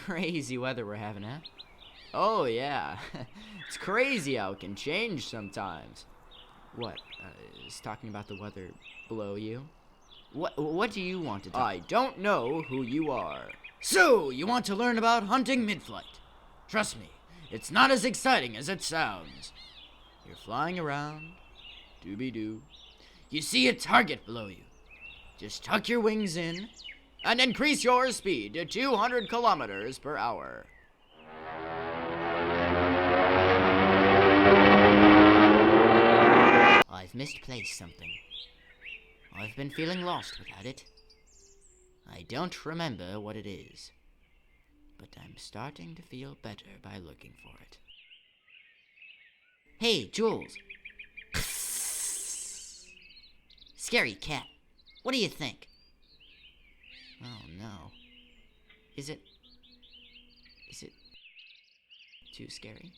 crazy weather we're having, huh? Oh, yeah. It's crazy how it can change sometimes. What? Is talking about the weather below you? What do you want to talk? I don't know who you are. So, you want to learn about hunting mid-flight? Trust me, it's not as exciting as it sounds. You're flying around, dooby-doo. You see a target below you. Just tuck your wings in and increase your speed to 200 kilometers per hour. I've misplaced something. I've been feeling lost without it. I don't remember what it is, but I'm starting to feel better by looking for it. Hey, Jules. Scary cat. What do you think? Oh, no. Is it too scary?